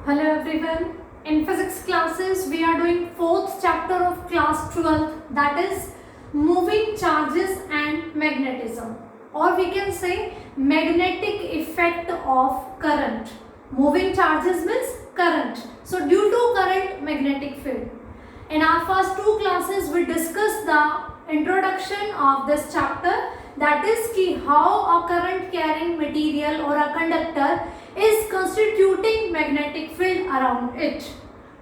Hello everyone. In physics classes we are doing fourth chapter of class 12, that is moving charges and magnetism, or we can say magnetic effect of current. Moving charges means current. So due to current, magnetic field. In our first two classes we discussed the introduction of this chapter, that is ki how a current carrying material or a conductor is constituting magnetic field around it.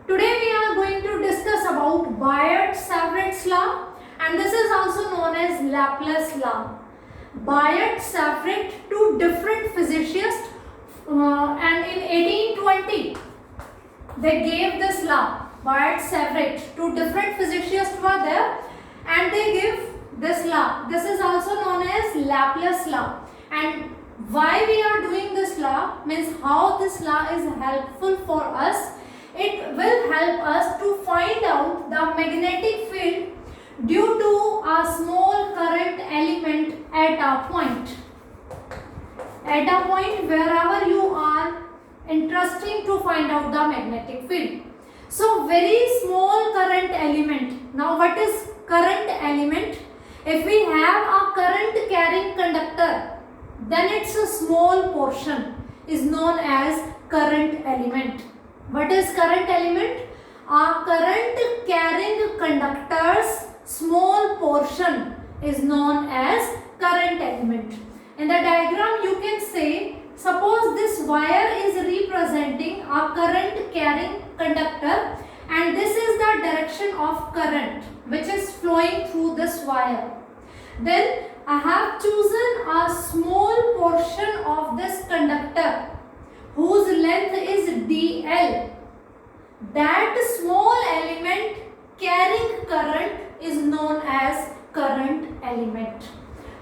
Today we are going to discuss about Biot-Savart's law, and this is also known as Laplace law. Biot-Savart, two different physicists, and in 1820 they gave this law. Biot-Savart, two different physicists were there and they gave this law. This is also known as Laplace law. And why we are doing this law means how this law is helpful for us. It will help us to find out the magnetic field due to a small current element at a point. At a point wherever you are interested to find out the magnetic field. So very small current element. Now what is current element? If we have a current carrying conductor, then its a small portion is known as current element. What is current element? A current carrying conductor's small portion is known as current element. In the diagram you can say, suppose this wire is representing a current carrying conductor and this is the direction of current which is flowing through this wire. Then I have chosen a small portion of this conductor whose length is dl. That small element carrying current is known as current element.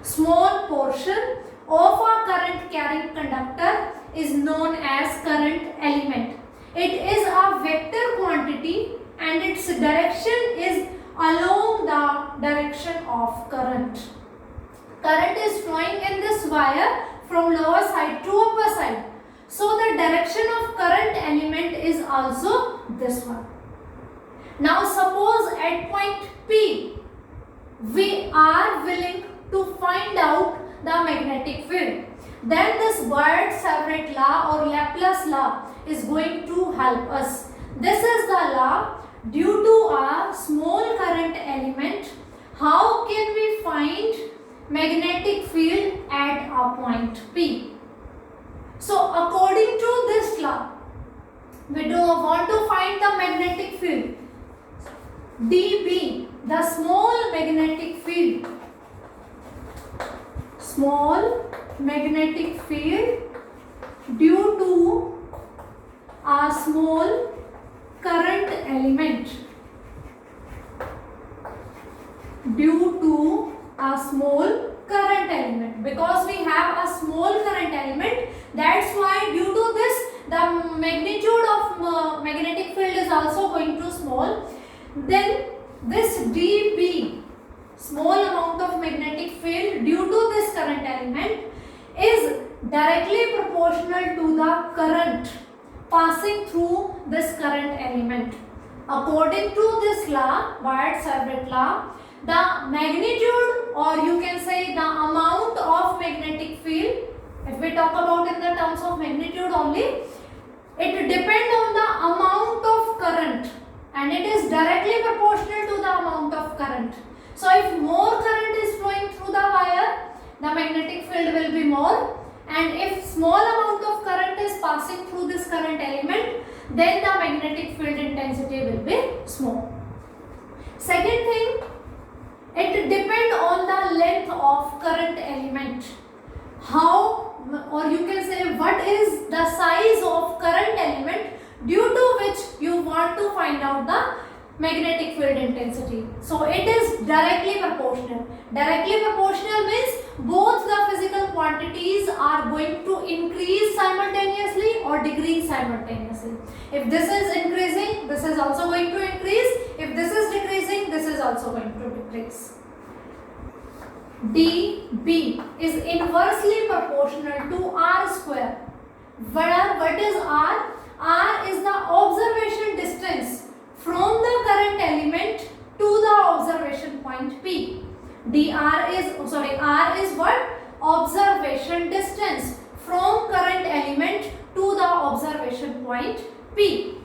Small portion of a current carrying conductor is known as current element. It is a vector quantity and its direction is along the direction of current. Current is flowing in this wire from lower side to upper side. So the direction of current element is also this one. Now suppose at point P we are willing to find out the magnetic field. Then this Biot-Savart law or Laplace law is going to help us. This is the law. Due to a small current element, how can we find magnetic field at a point P? So according to this law, we do want to find the magnetic field dB, the small magnetic field. Small magnetic field due to a small current element. Due to a small current element. Because we have a small current element, that's why due to this the magnitude of magnetic field is also going to small. Then this dB, small amount of magnetic field due to this current element, is directly proportional to the current passing through this current element. According to this law, Biot-Savart law, the magnitude, or you can say the amount of magnetic field, if we talk about in the terms of magnitude only, it depends on the amount of current and it is directly proportional to the amount of current. So if more current is flowing through the wire, the magnetic field will be more, and if small amount of current is passing through this current element, then the magnetic field intensity will be small. Second thing, it depends on the length of current element. How, or you can say what is the size of current element due to which you want to find out the magnetic field intensity. So it is directly proportional. Directly proportional means both the physical quantities are going to increase simultaneously or decrease simultaneously. If this is increasing, this is also going to increase. If this is decreasing, this is also going to decrease. dB is inversely proportional to R square. What is R? R is the observation distance from the current element to the observation point P. R is what? Observation distance from current element to the observation point P.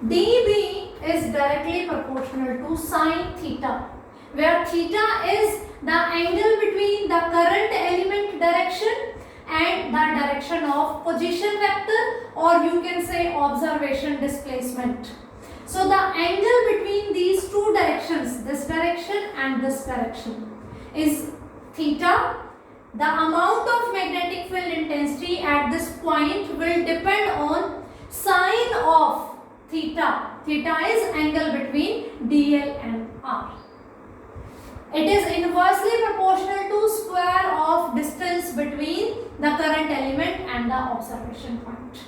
dB is directly proportional to sine theta, where theta is the angle between the current element direction and the direction of position vector, or you can say observation displacement. So the angle between these two directions, this direction and this direction, is theta. The amount of magnetic field intensity at this point will depend on sine of theta. Theta is angle between dl and r. It is inversely proportional to square of distance between the current element and the observation point.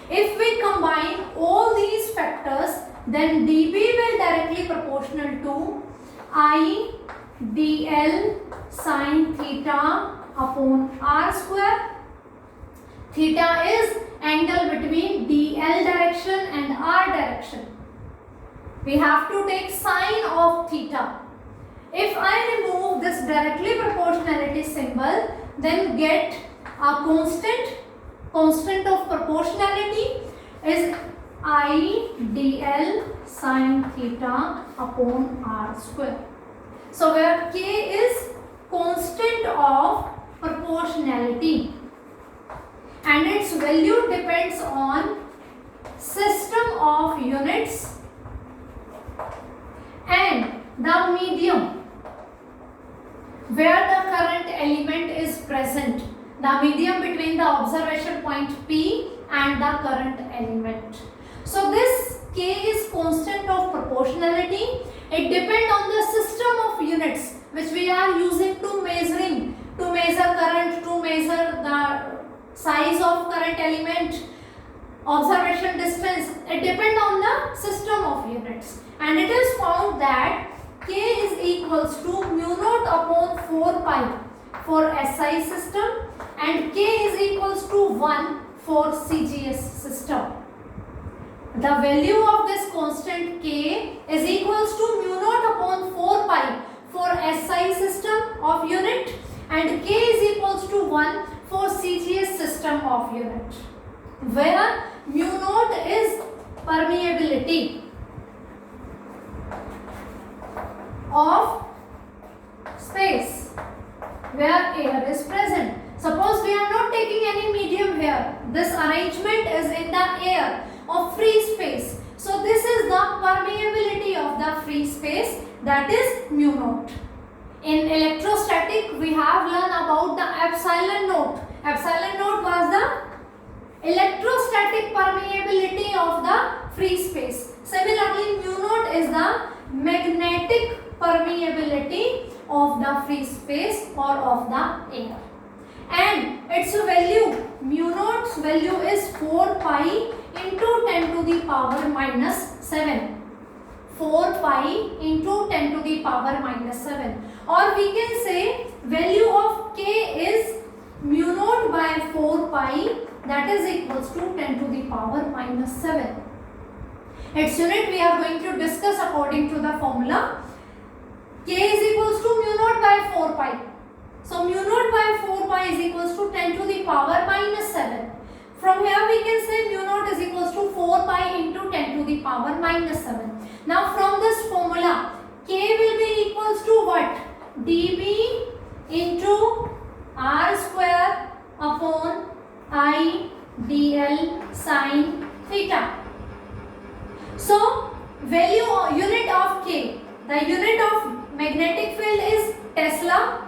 If we combine all these factors, then dB will directly proportional to I dl sine theta upon r square. Theta is angle between dl direction and r direction. We have to take sine of theta. If I remove this directly proportionality symbol, then get a constant of proportionality is I dl sine theta upon r square. So where k is constant of proportionality and its value depends on system of units and the medium where the current element is present, the medium between the observation point P and the current element. So this k is constant of proportionality. It depends on the system of units which we are using to measure current, to measure the size of current element, observation distance. It depends on the system of units, and it is found that k is equals to mu naught upon 4 pi for SI system and k is equals to 1 for CGS system. The value of this constant k is equals to mu naught upon 4 pi for SI system of unit and k is equals to 1 for CGS system of unit, where mu naught is permeability of space where air is present. Suppose we are not taking any medium here. This arrangement is in the air of free space. So this is the permeability of the free space, that is mu naught. In electrostatic we have learned about the epsilon naught. Epsilon naught was the electrostatic permeability of the free space. Similarly, mu naught is the magnetic permeability of the free space or of the air. And its value, mu naught's value is 4 pi into 10 to the power minus 7. 4 pi into 10 to the power minus 7. Or we can say value of k is mu naught by 4 pi, that is equals to 10 to the power minus 7. Its unit we are going to discuss according to the formula. K is equals to mu naught by 4 pi. So mu naught by 4 pi is equals to 10 to the power minus 7. From here we can say mu naught is equals to 4 pi into 10 to the power minus 7. Now from this formula, k will be equals to what? dB into r square upon I dl sine theta. So value or unit of k, the unit of magnetic field is Tesla,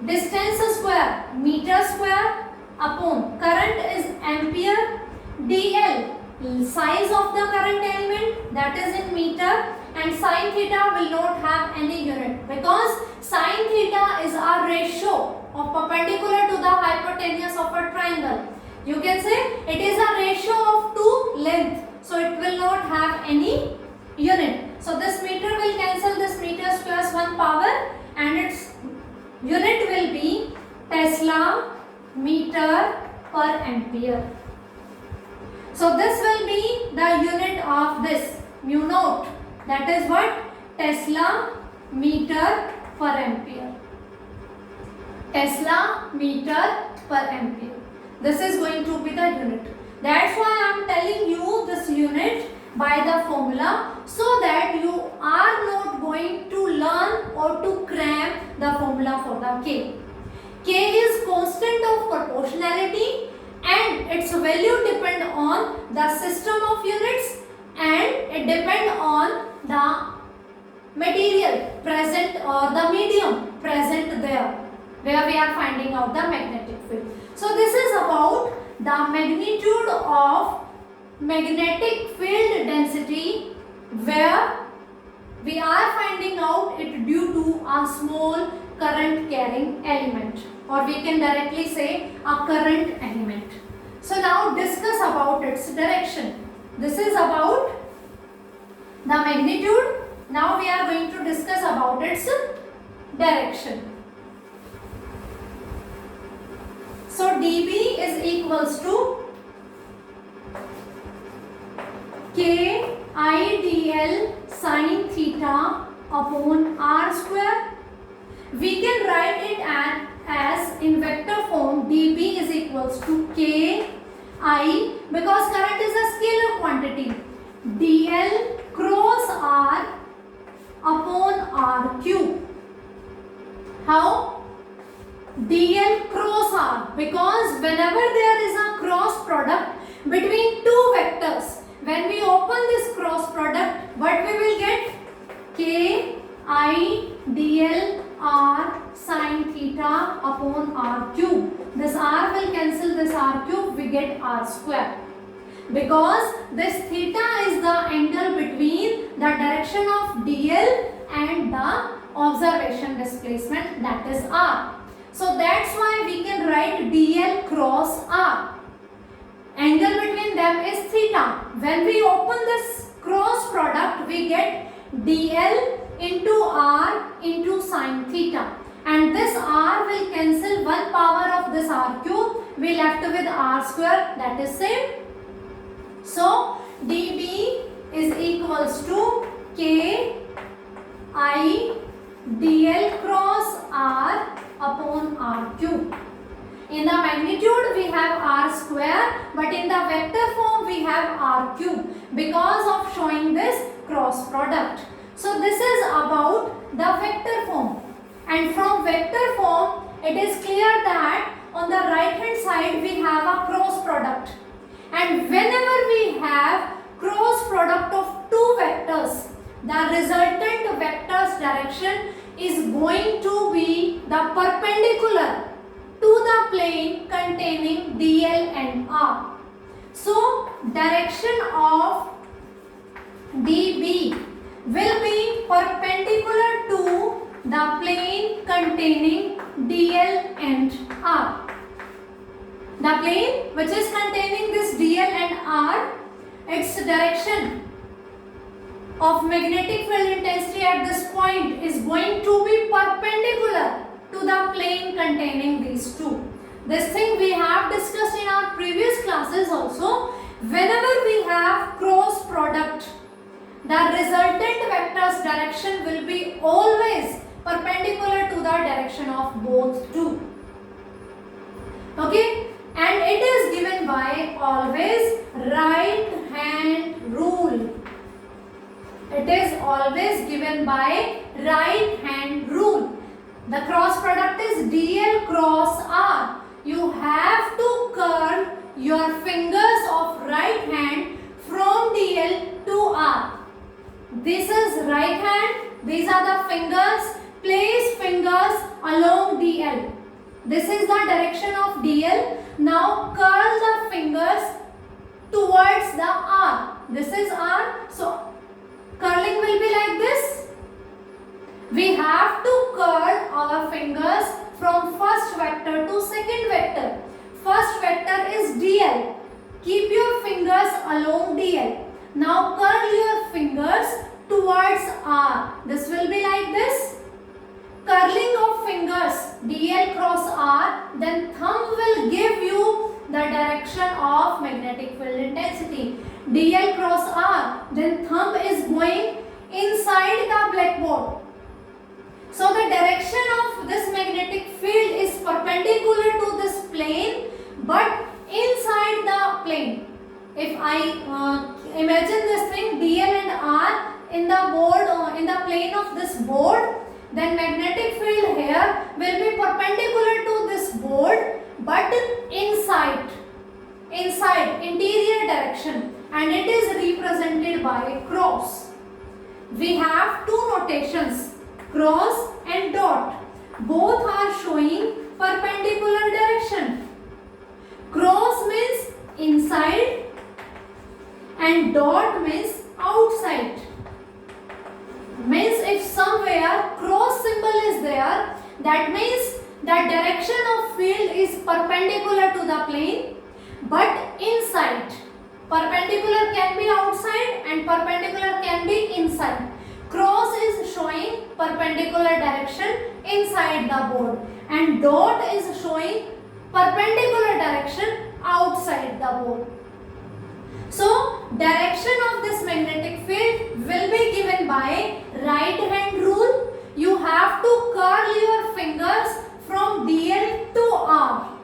distance square meter square upon current is ampere, dl size of the current element, that is in meter, and sine theta will not have any unit because sine theta is a ratio of perpendicular to the hypotenuse of a triangle. You can say it is a ratio of two length, so it will not have any unit. So this meter will cancel this meter squares 1 power and its unit will be Tesla meter per ampere. So this will be the unit of this mu naught. That is what? Tesla meter per ampere. Tesla meter per ampere. This is going to be the unit. That's why I am telling you this unit by the formula, so that you are not going to learn or to cram the formula for the K. K is constant of proportionality and its value depend on the system of units and it depend on the material present or the medium present there where we are finding out the magnetic field. So this is about the magnitude of magnetic field density where we are finding out it due to a small current carrying element, or we can directly say a current element. So now discuss about its direction. This is about the magnitude. Now we are going to discuss about its direction. So dB is equals to K IDL sin theta upon r square. We can write it as in vector form. dB is equals to K I, because current is a scalar quantity, dl cross r upon r cube. How? dl cross r, because whenever there is a cross product between two vectors, when we open this cross product, what we will get? K I dl r sin theta upon r cube. This r will cancel this r cube, we get r square. Because this theta is the angle between the direction of dl and the observation displacement, that is r. So that's why we can write dl cross r. Angle between them is theta. When we open this cross product, we get dl into r into sin theta. And this r will cancel one power of this r cube. We left with r square, that is same. So dB is equals to K I dl cross r upon r cube. In the magnitude we have r square, but in the vector form we have r cube because of showing this cross product. So this is about the vector form, and from vector form it is clear that on the right hand side we have a cross product, and whenever we have cross product of two vectors, the resultant vector's direction is going to be the perpendicular to the plane containing dl and r. So direction of dB will be perpendicular to the plane containing dl and r. The plane which is containing this dl and r, its direction of magnetic field intensity at this point is going to be perpendicular to the plane containing these two. This thing we have discussed in our previous classes also. Whenever we have cross product, the resultant vector's direction will be always perpendicular to the direction of both two. Okay, and it is given by always right hand rule. It is always given by right hand rule. The cross product is dl cross r. You have to curl your fingers of right hand from dl to r. This is right hand. These are the fingers. Place fingers along dl. This is the direction of dl. Now curl the fingers towards the r. This is r. So curling will be like this. We have to curl our fingers from first vector to second vector. First vector is dl. Keep your fingers along dl. Now curl your fingers towards r. This will be like this. Curling of fingers dl cross r, then thumb will give you the direction of magnetic field intensity. dl cross r, then thumb is going inside the blackboard. So the direction of this magnetic field is perpendicular to this plane but inside the plane. If I imagine this thing dl and r in the board, in the plane of this board, then magnetic field here will be perpendicular to this board but inside interior direction, and it is represented by a cross. We have two notations, cross and dot. Both are showing perpendicular direction. Cross means inside and dot means outside. Means if somewhere cross symbol is there, that means that direction of field is perpendicular to the plane but inside. Perpendicular can be outside and perpendicular can be inside. Cross is showing perpendicular direction inside the board and dot is showing perpendicular direction outside the board. So direction of this magnetic field will be given by right hand rule. You have to curl your fingers from DL to R.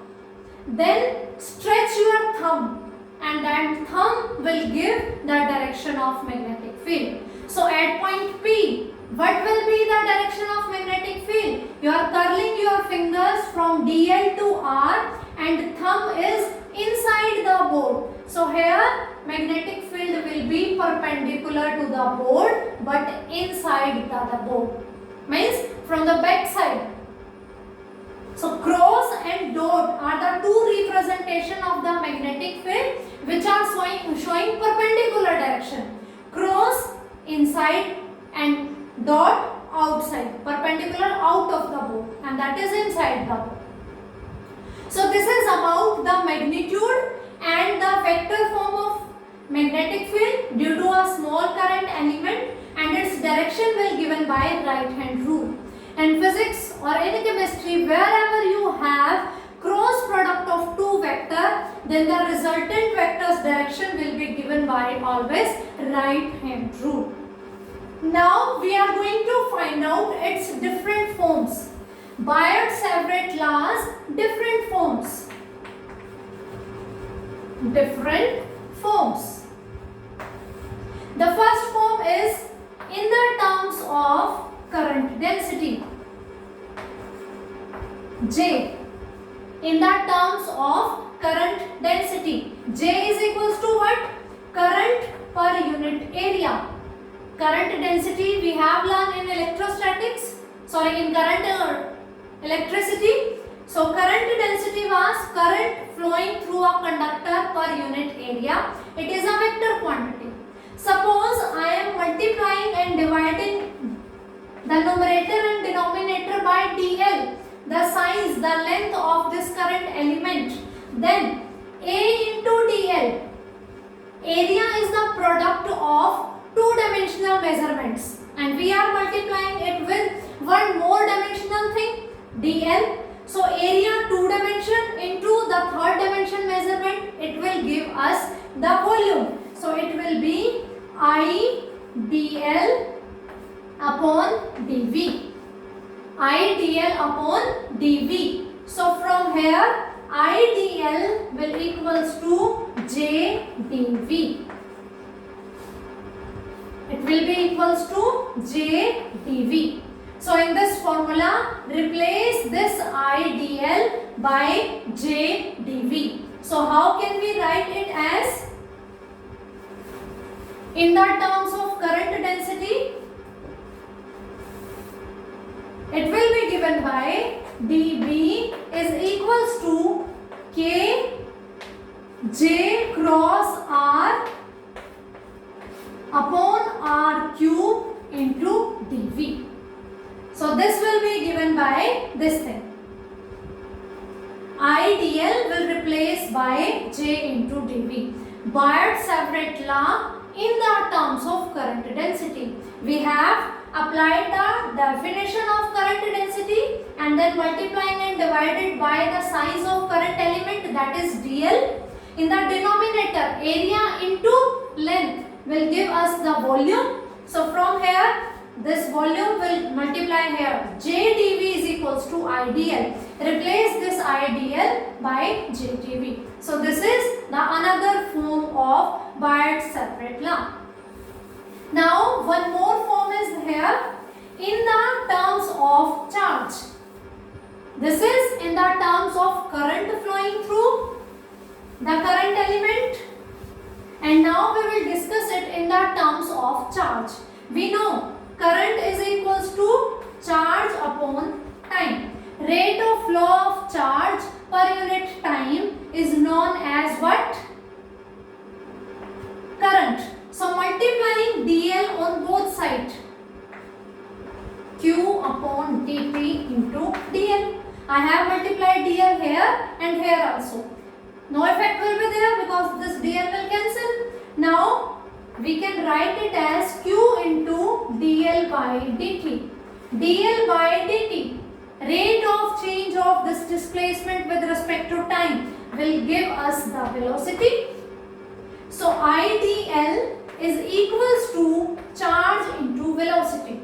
Then stretch your thumb and that thumb will give the direction of magnetic field. So at point P, what will be the direction of magnetic field? You are curling your fingers from DL to R and thumb is inside the board. So here magnetic field will be perpendicular to the board but inside the board. Means from the back side. So cross and dot are the two representation of the magnetic field which are showing perpendicular direction. Cross inside and dot outside, perpendicular out of the board, and that is inside the board. So this is about the magnitude and the vector form of magnetic field due to a small current element, and its direction will given by right hand rule. In physics or in chemistry, wherever you have cross product of two vector, then the resultant vector's direction will be given by always right hand rule. Now we are going to find out its different forms. Biot-Savart laws, different forms. Different forms. The first form is in the terms of current density. J. In the terms of current density. J is equals to what? Current per unit area. Current density we have learned in electrostatics. In current electricity. So current density was current flowing through a conductor per unit area. It is a vector quantity. Suppose I am multiplying and dividing the numerator and denominator by dl, the size, the length of this current element. Then A into dl. Area is the product of two-dimensional measurements, and we are multiplying it with one more dimensional thing, dl. So area two dimension into the third dimension measurement, it will give us the volume. So it will be I dl upon dv. I dl upon dv. So from here I dl will equals to j dv. It will be equals to j dv. So in this formula, replace this I dl by j dv. So how can we write it as? In the terms of current density, it will be given by dB is equals to k j cross r upon r cube into dV. So this will be given by this thing. I dl will replace by j into dV. Biot-Savart law in the terms of current density. We have applied the definition of current density and then multiplying and divided by the size of current element, that is dl. In the denominator, area into length will give us the volume. So from here, this volume will multiply here. JdV is equals to IdL. Replace this IdL by JdV. So this is the another form of Biot-Savart law. Now one more form is here in the terms of charge. This is in the terms of current flowing through the current element, and now we will discuss it in the terms of charge. We know current is equals to charge upon time. Rate of flow of charge per unit time is known as what? Current. So multiplying dl on both sides, q upon dt into dl. I have multiplied dl here and here also. No effect will be there because this dl will cancel. Now we can write it as q into dl by dt. dl by dt, rate of change of this displacement with respect to time, will give us the velocity. So IdL is equals to charge into velocity.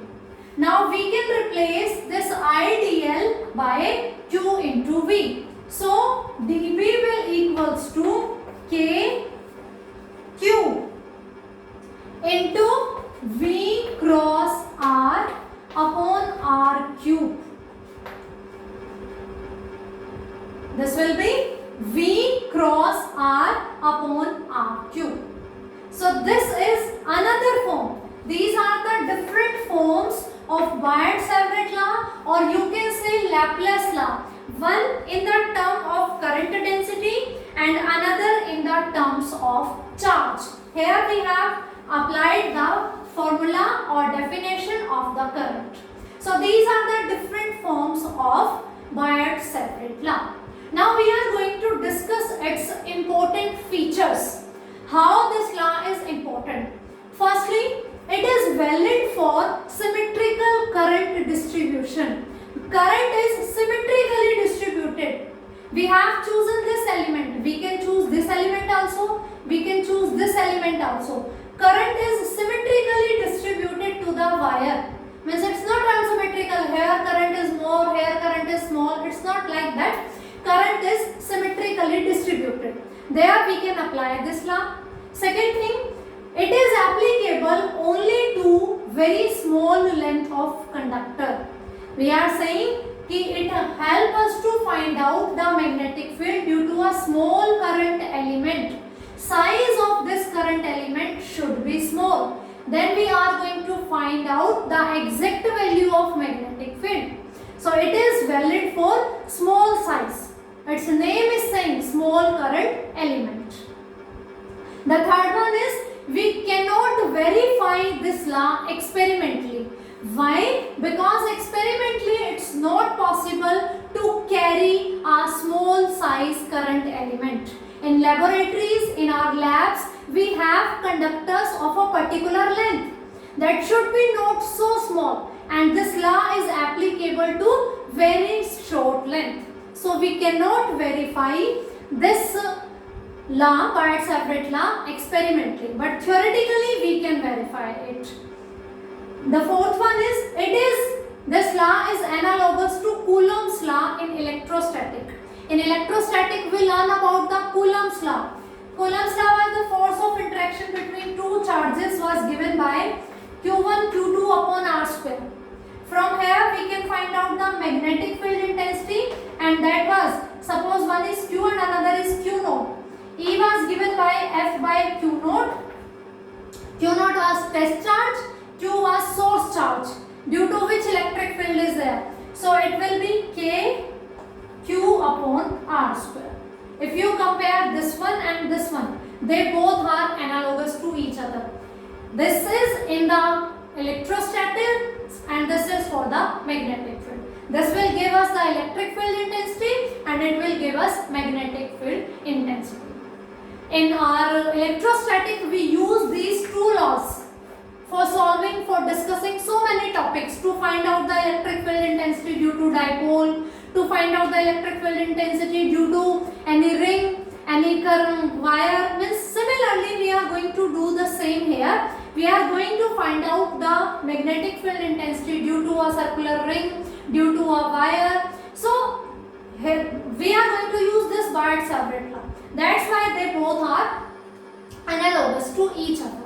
Now we can replace this IdL by q into v. So dv will equals to k q into v cross r upon r cube. This will be v cross r upon r cube. So this is another form. These are the different forms of Biot-Savart law, or you can say Laplace law. One in the term of current density and another in the terms of charge. Here we have applied the formula or definition of the current. So these are the different forms of Biot-Savart law. Now we are going to discuss its important features. How this law is important. Firstly, it is valid for symmetrical current distribution. Current is symmetrically distributed. We have chosen this element. We can choose this element also. We can choose this element also. Current is symmetrically distributed to the wire. Means it's not unsymmetrical. Here current is more, here current is small. It's not like that. Current is symmetrically distributed. There we can apply this law. Second thing, it is applicable only to very small length of conductor. We are saying that it helps us to find out the magnetic field due to a small current element. Size of this current element should be small. Then we are going to find out the exact value of magnetic field. So it is valid for small size. Its name is saying small current element. The third one is we cannot verify this law experimentally. Why? Because experimentally it's not possible to carry a small size current element. In laboratories, in our labs, we have conductors of a particular length that should be not so small, and this law is applicable to very short length. So we cannot verify this law, Biot-Savart law, experimentally, but theoretically we can verify it. The fourth one is this law is analogous to Coulomb's law in electrostatic. In electrostatic, we learn about the Coulomb's law. Coulomb's law was the force of interaction between two charges was given by Q1 Q2 upon R square. From here we can find out the magnetic field intensity, and that was, suppose one is Q and another is Q naught. E was given by F by Q naught. Q naught was test charge, Q was source charge, due to which electric field is there. So it will be K Q upon R square. If you compare this one and this one, they both are analogous to each other. This is in the electrostatic and this is for the magnetic field. This will give us the electric field intensity and it will give us magnetic field intensity. In our electrostatic, we use these two laws for solving, for discussing so many topics, to find out the electric field intensity due to dipole, to find out the electric field intensity due to any ring, any wire means similarly we are going to do the same here. We are going to find out the magnetic field intensity due to a circular ring, due to a wire. So here we are going to use this Biot-Savart law. That's why they both are analogous to each other.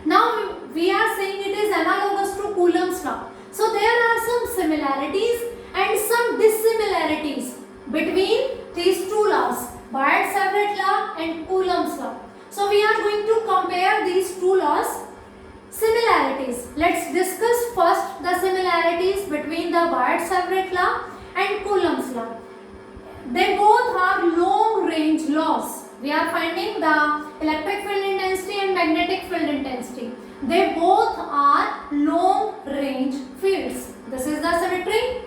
Now we are saying it is analogous to Coulomb's law. So there are some similarities and some dissimilarities between these two laws, Biot-Savart law and Coulomb's law. So we are going to compare these two laws. Similarities. Let's discuss first the similarities between the Biot-Savart law and Coulomb's law. They both are long range laws. We are finding the electric field intensity and magnetic field intensity. They both are long range fields. This is the symmetry.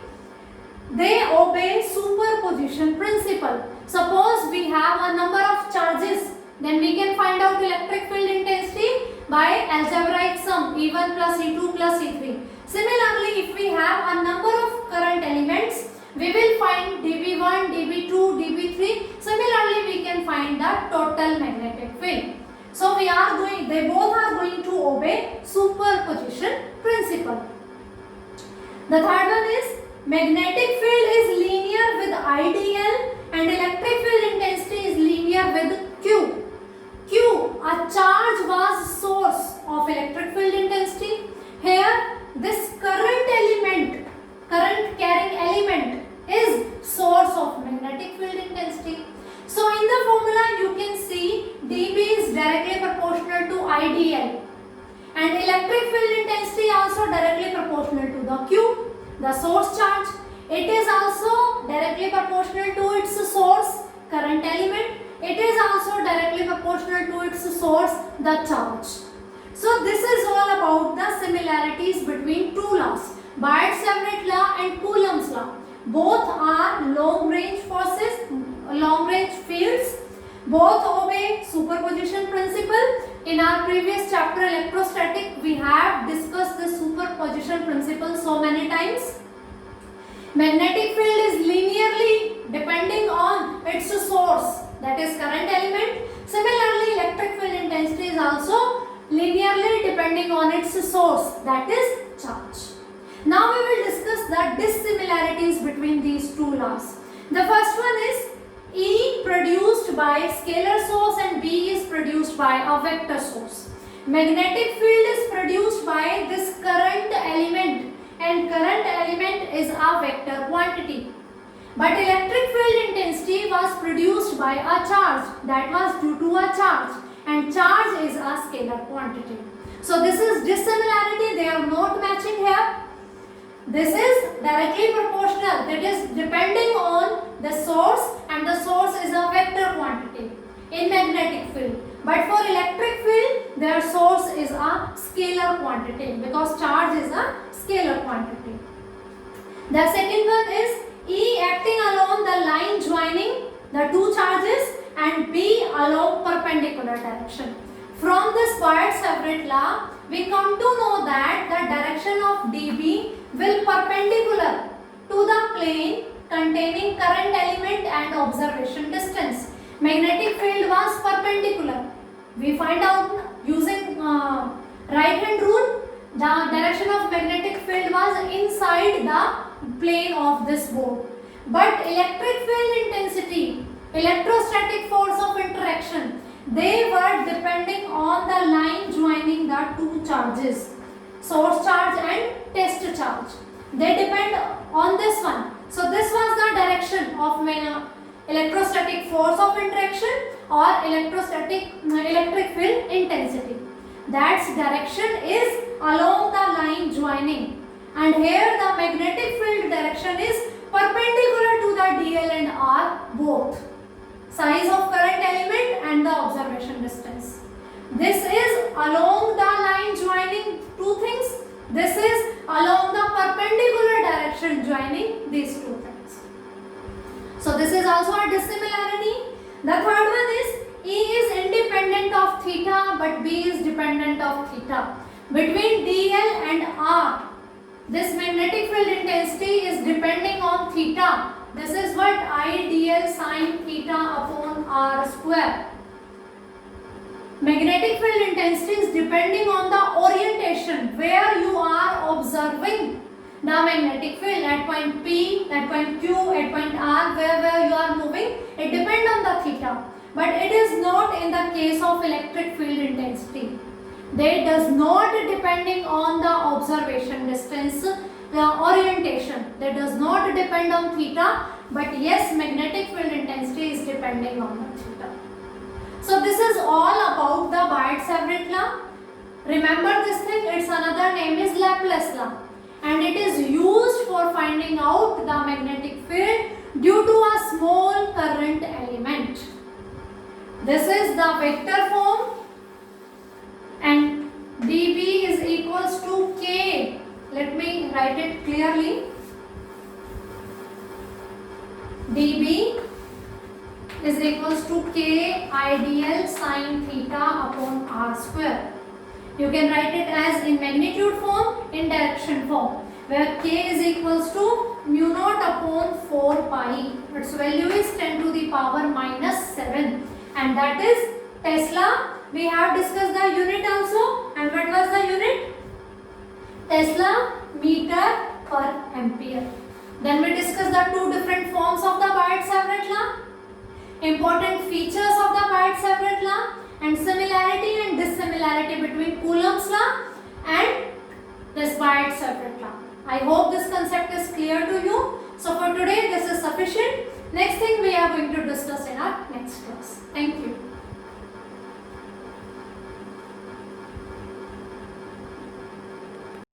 They obey superposition principle. Suppose we have a number of charges, then we can find out electric field intensity by algebraic sum E1 plus E2 plus E3. Similarly, if we have a number of current elements, we will find dB1, dB2, dB3. Similarly, we can find the total magnetic field. So they both are going to obey superposition principle. The third one is magnetic field is linear with IDL and electric field intensity is linear with Q. Q, a charge was source of electric field intensity. Here, this current carrying element is source of magnetic field intensity. So in the formula you can see dB is directly proportional to IDL and electric field intensity also directly proportional to the Q, the source charge. It is also directly proportional to its source, current element. It is also directly proportional to its source, the charge. So this is all about the similarities between two laws, Biot-Savart law and Coulomb's law. Both are long range forces, long range fields. Both obey superposition principle. In our previous chapter electrostatic, we have discussed the superposition principle so many times. Magnetic field is linearly depending on its source, that is current element. Similarly, electric field intensity is also linearly depending on its source, that is charge. Now we will discuss the dissimilarities between these two laws. The first one is E produced by scalar source and B is produced by a vector source. Magnetic field is produced by this current element and current element is a vector quantity. But electric field intensity was produced by a charge, that was due to a charge, and charge is a scalar quantity. So this is dissimilarity, they are not matching here. This is directly proportional, that is depending on the source and the source is a vector quantity in magnetic field. But for electric field, their source is a scalar quantity because charge is a scalar quantity. The second one is E acting along the line joining the two charges and B along perpendicular direction. From this Biot-Savart law, we come to know that the direction of dB will perpendicular to the plane containing current element and observation distance. Magnetic field was perpendicular. We find out using right hand rule, the direction of magnetic field was inside the plane of this board. But electric field intensity, electrostatic force of interaction, they were depending on the line joining the two charges, source charge and test charge. They depend on this one. So this was the direction of electrostatic force of interaction or electric field intensity. That direction is along the line joining, and here the magnetic field direction is perpendicular to the DL and R both, size of current element and the observation distance. This is along the line joining two things. This is along the perpendicular direction joining these two things. So this is also a dissimilarity. The third one is E is independent of theta but B is dependent of theta. Between DL and R, this magnetic field intensity is depending on theta. This is what I dl sine theta upon R square. Magnetic field intensity is depending on the orientation where you are observing the magnetic field at point P, at point Q, at point R, where you are moving. It depends on the theta. But it is not in the case of electric field intensity. They does not depending on the observation distance, the orientation. They does not depend on theta. But yes, magnetic field intensity is depending on the theta. So this is all about the Biot-Savart law. Remember this thing, its another name is Laplace law, and it is used for finding out the magnetic field due to a small current element. This is the vector form, and dB is equals to K. Let me write it clearly. dB is equals to K ideal sine theta upon R square. You can write it as in magnitude form, in direction form, where K is equals to mu naught upon 4 pi. Its value is 10 to the power minus 7, and that is Tesla. We have discussed the unit also, and what was the unit? Tesla meter per ampere. Then we discussed the two different forms of the Biot-Savart law, important features of the Biot-Savart law, and similarity and dissimilarity between Coulomb's law and this Biot-Savart law. I hope this concept is clear to you. So for today this is sufficient. Next thing we are going to discuss in our next class. Thank you.